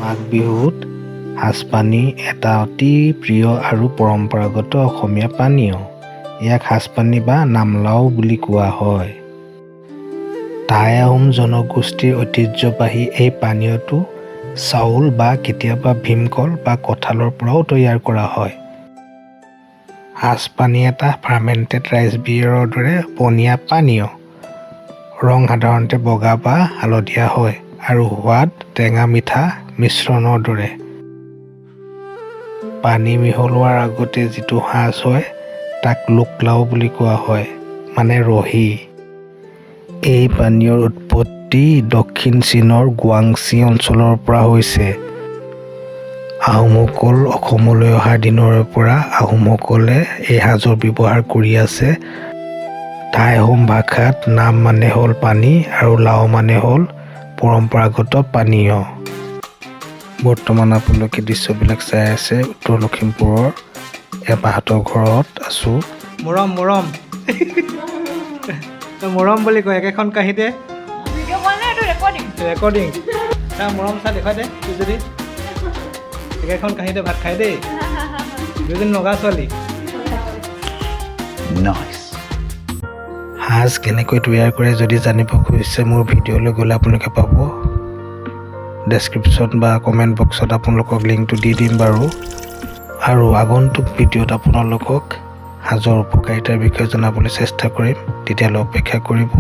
মাঘ বিহুত সাজ পানী এটা অতি প্ৰিয় আৰু পৰম্পৰাগত অসমীয়া পানীয়। ইয়াক সাজ পানী বা নামলাও বুলি কোৱা হয়। টাই আহোম জনগোষ্ঠীৰ ঐতিহ্যবাহী এই পানীয়টো চাউল বা কেতিয়াবা ভীমকল বা কঁঠালৰ পৰাও তৈয়াৰ কৰা হয়। সাজ পানী এটা ফাৰ্মেণ্টেড ৰাইচ বিয়েৰৰ দৰে পনীয়া পানীয়। ৰং সাধাৰণতে বগা বা হালধীয়া হয় আৰু সোৱাদ টেঙা মিঠা মিশ্ৰণৰ দৰে। পানী মিহলোৱাৰ আগতে যিটো সাজ হয় তাক লোকলাও বুলি কোৱা হয়, মানে ৰহি। এই পানীয়ৰ উৎপত্তি দক্ষিণ চীনৰ গুৱাংচি অঞ্চলৰ পৰা হৈছে। আহোমসকল অসমলৈ অহাৰ দিনৰে পৰা আহোমসকলে এই সাজৰ ব্যৱহাৰ কৰি আছে। টাই আহোম ভাষাত নাম মানে হ'ল পানী আৰু লাও মানে হ'ল পৰম্পৰাগত পানীয়। বৰ্তমান আপোনালোকে দৃশ্যবিলাক চাই আছে উত্তৰ লখিমপুৰৰ এবাহঁতৰ ঘৰত আছোঁ। মৰম মৰম মৰম বুলি কয় একেখন কাঁহীতে ৰেকৰ্ডিং। তাৰ মৰম চা দেখুৱাই দে যদি একেখন কাঁহীতে ভাত খাই দেই। দুজনী নগা ছোৱালী। সাজ কেনেকৈ তৈয়াৰ কৰে যদি জানিব খুজিছে মোৰ ভিডিঅ'লৈ গ'লে আপোনালোকে পাব। ডেছক্ৰিপশ্যন বা কমেণ্ট বক্সত আপোনালোকক লিংকটো দি দিম বাৰু। আৰু আগন্তুক ভিডিঅ'ত আপোনালোকক সাজৰ উপকাৰিতাৰ বিষয়ে জনাবলৈ চেষ্টা কৰিম। তেতিয়ালৈ অপেক্ষা কৰিব।